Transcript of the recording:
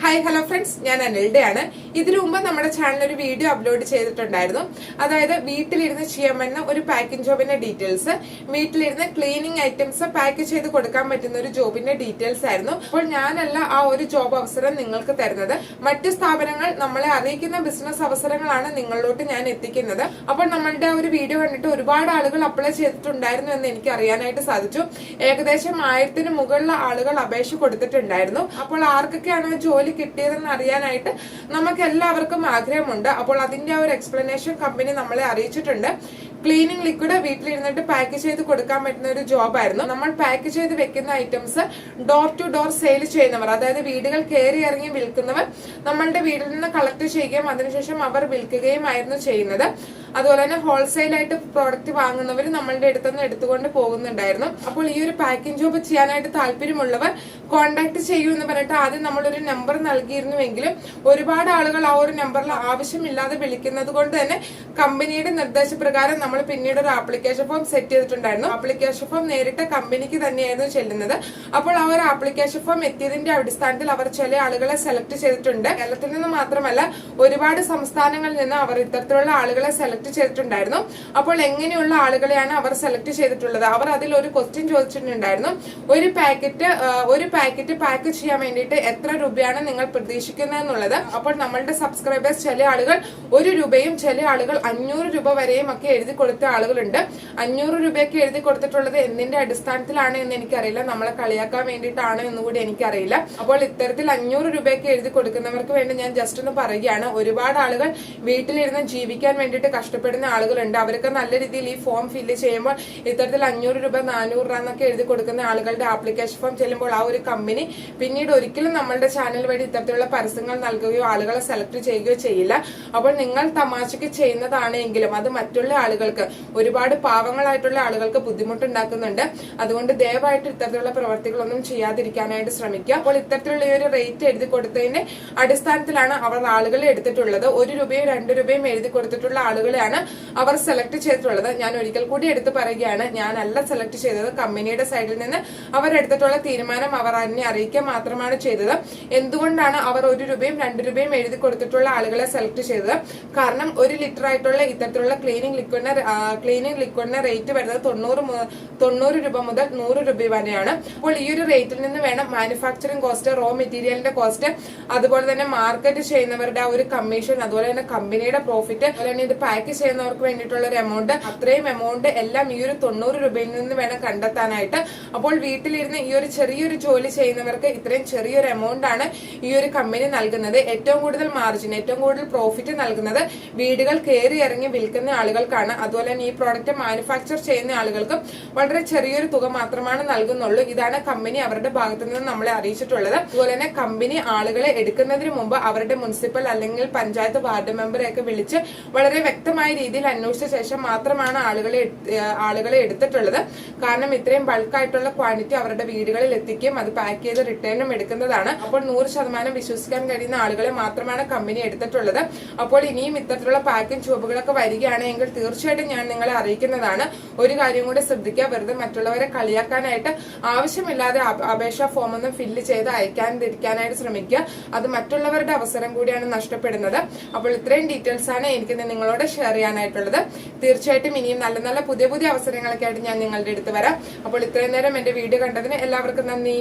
Hi hello friends, ഞാൻ അനിൽഡയാണ്. ഇതിനു മുമ്പ് നമ്മുടെ ചാനലിൽ ഒരു വീഡിയോ അപ്ലോഡ് ചെയ്തിട്ടുണ്ടായിരുന്നു. അതായത് വീട്ടിലിരുന്ന് ചെയ്യാൻ പറ്റുന്ന ഒരു പാക്കിംഗ് ജോബിന്റെ ഡീറ്റെയിൽസ്, വീട്ടിലിരുന്ന് ക്ലീനിങ് ഐറ്റംസ് പാക്ക് ചെയ്ത് കൊടുക്കാൻ പറ്റുന്ന ഒരു ജോബിന്റെ ഡീറ്റെയിൽസ് ആയിരുന്നു. അപ്പോൾ ഞാനല്ല ആ ഒരു ജോബ് അവസരം നിങ്ങൾക്ക് തരുന്നത്. മറ്റു സ്ഥാപനങ്ങൾ നമ്മളെ അറിയിക്കുന്ന ബിസിനസ് അവസരങ്ങളാണ് നിങ്ങളിലോട്ട് ഞാൻ എത്തിക്കുന്നത്. അപ്പോൾ നമ്മളുടെ ഒരു വീഡിയോ കണ്ടിട്ട് ഒരുപാട് ആളുകൾ അപ്ലൈ ചെയ്തിട്ടുണ്ടായിരുന്നു എന്ന് എനിക്ക് അറിയാനായിട്ട് സാധിച്ചു. ഏകദേശം 1000-ന് മുകളിലുള്ള ആളുകൾ അപേക്ഷ കൊടുത്തിട്ടുണ്ടായിരുന്നു. അപ്പോൾ ആർക്കൊക്കെയാണ് ജോലി കിട്ടിയതെന്ന് അറിയാനായിട്ട് നമുക്ക് എല്ലാവർക്കും ആഗ്രഹമുണ്ട്. അപ്പോൾ അതിന്റെ ഒരു എക്സ്പ്ലനേഷൻ കമ്പനി നമ്മളെ അറിയിച്ചിട്ടുണ്ട്. ക്ലീനിങ് ലിക്വിഡ് വീട്ടിലിരുന്നിട്ട് പാക്ക് ചെയ്ത് കൊടുക്കാൻ പറ്റുന്ന ഒരു ജോബായിരുന്നു. നമ്മൾ പാക്ക് ചെയ്ത് വെക്കുന്ന items door to door sale ചെയ്യുന്നവർ, അതായത് വീടുകൾ കയറി ഇറങ്ങി വിൽക്കുന്നവർ നമ്മളുടെ വീട്ടിൽ നിന്ന് കളക്ട് ചെയ്യുകയും അതിനുശേഷം അവർ വിൽക്കുകയും ആയിരുന്നു ചെയ്യുന്നത്. അതുപോലെ തന്നെ ഹോൾസെയിൽ ആയിട്ട് പ്രോഡക്റ്റ് വാങ്ങുന്നവർ നമ്മളുടെ അടുത്തുനിന്ന് എടുത്തുകൊണ്ട് പോകുന്നുണ്ടായിരുന്നു. അപ്പോൾ ഈ ഒരു പാക്കിംഗ് ജോബ് ചെയ്യാനായിട്ട് താല്പര്യമുള്ളവർ കോൺടാക്ട് ചെയ്യൂ എന്ന് പറഞ്ഞിട്ട് ആദ്യം നമ്മളൊരു നമ്പർ നൽകിയിരുന്നുവെങ്കിലും ഒരുപാട് ആളുകൾ ആ ഒരു നമ്പറിൽ ആവശ്യമില്ലാതെ വിളിക്കുന്നത് കൊണ്ട് തന്നെ കമ്പനിയുടെ നിർദ്ദേശപ്രകാരം നമ്മൾ പിന്നീട് ഒരു ആപ്ലിക്കേഷൻ ഫോം സെറ്റ് ചെയ്തിട്ടുണ്ടായിരുന്നു. ആപ്ലിക്കേഷൻ ഫോം നേരിട്ട് കമ്പനിക്ക് തന്നെയായിരുന്നു ചെല്ലുന്നത്. അപ്പോൾ ആ ഒരു ആപ്ലിക്കേഷൻ ഫോം എത്തിയതിന്റെ അടിസ്ഥാനത്തിൽ അവർ ചില ആളുകളെ സെലക്ട് ചെയ്തിട്ടുണ്ട്. കേരളത്തിൽ നിന്ന് മാത്രമല്ല ഒരുപാട് സംസ്ഥാനങ്ങളിൽ നിന്ന് അവർ ഇത്തരത്തിലുള്ള ആളുകളെ സെലക്ട് ചെയ്തിട്ടുണ്ടായിരുന്നു. അപ്പോൾ എങ്ങനെയുള്ള ആളുകളെയാണ് അവർ സെലക്ട് ചെയ്തിട്ടുള്ളത്? അവർ അതിൽ ഒരു ക്വസ്റ്റ്യൻ ചോദിച്ചിട്ടുണ്ടായിരുന്നു. ഒരു പാക്കറ്റ് പാക്ക് ചെയ്യാൻ വേണ്ടിയിട്ട് എത്ര രൂപയാണ് നിങ്ങൾ പ്രതീക്ഷിക്കുന്നത് എന്നുള്ളത്. അപ്പോൾ നമ്മളുടെ സബ്സ്ക്രൈബേഴ്സ് ചില ആളുകൾ 1 രൂപയും ചില ആളുകൾ 500 രൂപ വരെയും ഒക്കെ എഴുതി കൊടുത്ത ആളുകളുണ്ട്. 500 രൂപയൊക്കെ എഴുതി കൊടുത്തിട്ടുള്ളത് എന്തിന്റെ അടിസ്ഥാനത്തിലാണ് എന്ന് എനിക്കറിയില്ല. നമ്മളെ കളിയാക്കാൻ വേണ്ടിയിട്ടാണ് എന്നുകൂടി എനിക്കറിയില്ല. അപ്പോൾ ഇത്തരത്തിൽ 500 രൂപയൊക്കെ എഴുതി കൊടുക്കുന്നവർക്ക് വേണ്ടി ഞാൻ ജസ്റ്റ് ഒന്ന് പറയുകയാണ്. ഒരുപാട് ആളുകൾ വീട്ടിലിരുന്ന് ജീവിക്കാൻ വേണ്ടിയിട്ട് കഷ്ടപ്പെടുന്ന ആളുകളുണ്ട്. അവർക്ക് നല്ല രീതിയിൽ ഈ ഫോം ഫില്ല് ചെയ്യുമ്പോൾ ഇത്തരത്തിൽ 500 രൂപ 400 രൂപ എന്നൊക്കെ എഴുതി കൊടുക്കുന്ന ആളുകളുടെ ആപ്ലിക്കേഷൻ ഫോം ചെല്ലുമ്പോൾ ആ ഒരു കമ്പനി പിന്നീട് ഒരിക്കലും നമ്മളുടെ ചാനൽ വഴി ഇത്തരത്തിലുള്ള പരസ്യങ്ങൾ നൽകുകയോ ആളുകളെ സെലക്ട് ചെയ്യുകയോ ചെയ്യില്ല. അപ്പോൾ നിങ്ങൾ തമാശക്ക് ചെയ്യുന്നതാണെങ്കിലും അത് മറ്റുള്ള ആളുകൾക്ക്, ഒരുപാട് പാവങ്ങളായിട്ടുള്ള ആളുകൾക്ക് ബുദ്ധിമുട്ടുണ്ടാക്കുന്നുണ്ട്. അതുകൊണ്ട് ദയവായിട്ട് ഇത്തരത്തിലുള്ള പ്രവർത്തികളൊന്നും ചെയ്യാതിരിക്കാനായിട്ട് ശ്രമിക്കുക. അപ്പോൾ ഇത്തരത്തിലുള്ള ഈ ഒരു റേറ്റ് എഴുതി കൊടുത്തതിന്റെ അടിസ്ഥാനത്തിലാണ് അവർ ആളുകളെ എടുത്തിട്ടുള്ളത്. 1 രൂപയും 2 രൂപയും എഴുതി കൊടുത്തിട്ടുള്ള ആളുകളെയാണ് അവർ സെലക്ട് ചെയ്തിട്ടുള്ളത്. ഞാൻ ഒരിക്കൽ കൂടി എടുത്തു പറയുകയാണ്, ഞാനല്ല സെലക്ട് ചെയ്തത്. കമ്പനിയുടെ സൈഡിൽ നിന്ന് അവർ എടുത്തിട്ടുള്ള തീരുമാനം അവർ എന്നെ അറിയിക്കുക മാത്രമാണ് ചെയ്തത്. എന്തുകൊണ്ടാണ് അവർ 1 രൂപയും 2 രൂപയും എഴുതി കൊടുത്തിട്ടുള്ള ആളുകളെ സെലക്ട് ചെയ്തത്? കാരണം 1 ലിറ്റർ ആയിട്ടുള്ള ഇത്തരത്തിലുള്ള ക്ലീനിങ് ലിക്വിഡിന് റേറ്റ് വരുന്നത് 90 രൂപ മുതൽ 100 രൂപ വരെയാണ്. അപ്പോൾ ഈ ഒരു റേറ്റിൽ നിന്ന് വേണം മാനുഫാക്ചറിംഗ് കോസ്റ്റ്, റോ മെറ്റീരിയലിന്റെ കോസ്റ്റ്, അതുപോലെ തന്നെ മാർക്കറ്റ് ചെയ്യുന്നവരുടെ ആ ഒരു കമ്മീഷൻ, അതുപോലെ തന്നെ കമ്പനിയുടെ പ്രോഫിറ്റ്, അതുപോലെ തന്നെ ഇത് പാക്ക് ചെയ്യുന്നവർക്ക് വേണ്ടിയിട്ടുള്ള ഒരു എമൗണ്ട്, അത്രയും എമൗണ്ട് എല്ലാം ഈ ഒരു 90 രൂപയിൽ നിന്ന് വേണം കണ്ടെത്താനായിട്ട്. അപ്പോൾ വീട്ടിലിരുന്ന് ഈ ഒരു ചെറിയൊരു ജോലി ചെയ്യുന്നവർക്ക് ഇത്രയും ചെറിയൊരു എമൗണ്ട് ആണ് ഈ ഒരു കമ്പനി നൽകുന്നത്. ഏറ്റവും കൂടുതൽ മാർജിൻ, ഏറ്റവും കൂടുതൽ പ്രോഫിറ്റ് നൽകുന്നത് വീടുകൾ കയറി ഇറങ്ങി വിൽക്കുന്ന ആളുകൾക്കാണ്. അതുപോലെ തന്നെ ഈ പ്രോഡക്റ്റ് മാനുഫാക്ചർ ചെയ്യുന്ന ആളുകൾക്കും വളരെ ചെറിയൊരു തുക മാത്രമാണ് നൽകുന്നുള്ളൂ. ഇതാണ് കമ്പനി അവരുടെ ഭാഗത്തു നിന്ന് നമ്മളെ അറിയിച്ചിട്ടുള്ളത്. അതുപോലെ തന്നെ കമ്പനി ആളുകളെ എടുക്കുന്നതിന് മുമ്പ് അവരുടെ മുനിസിപ്പൽ അല്ലെങ്കിൽ പഞ്ചായത്ത് വാർഡ് മെമ്പറെയൊക്കെ വിളിച്ച് വളരെ വ്യക്തമായ രീതിയിൽ അന്വേഷിച്ച ശേഷം മാത്രമാണ് ആളുകളെ എടുത്തിട്ടുള്ളത്. കാരണം ഇത്രയും ബൾക്കായിട്ടുള്ള ക്വാണ്ടിറ്റി അവരുടെ വീടുകളിൽ എത്തിക്കുകയും അത് പാക്ക് ചെയ്ത് റിട്ടേണും എടുക്കുന്നതാണ്. അപ്പോൾ 100% വിശ്വസിക്കാൻ കഴിയുന്ന ആളുകളെ മാത്രമാണ് കമ്പനി എടുത്തിട്ടുള്ളത്. അപ്പോൾ ഇനിയും ഇത്തരത്തിലുള്ള പാക്കിംഗ് ജോബുകളൊക്കെ വരികയാണെങ്കിൽ തീർച്ചയായിട്ടും ഞാൻ നിങ്ങളെ അറിയിക്കുന്നതാണ്. ഒരു കാര്യം കൂടി ശ്രദ്ധിക്കുക, വെറുതെ മറ്റുള്ളവരെ കളിയാക്കാനായിട്ട് ആവശ്യമില്ലാതെ അപേക്ഷാ ഫോം ഒന്നും ഫില്ല് ചെയ്ത് അയക്കാതിരിക്കാനായിട്ട് ശ്രമിക്കുക. അത് മറ്റുള്ളവരുടെ അവസരം കൂടിയാണ് നഷ്ടപ്പെടുന്നത്. അപ്പോൾ ഇത്രയും ഡീറ്റെയിൽസ് ആണ് എനിക്ക് നിങ്ങളോട് ഷെയർ ചെയ്യാനായിട്ടുള്ളത്. തീർച്ചയായിട്ടും ഇനിയും നല്ല നല്ല പുതിയ അവസരങ്ങളൊക്കെ ആയിട്ട് ഞാൻ നിങ്ങളുടെ അടുത്ത് വരാം. അപ്പോൾ ഇത്രയും നേരം എന്റെ വീഡിയോ കണ്ടതിന് എല്ലാവർക്കും നന്ദി.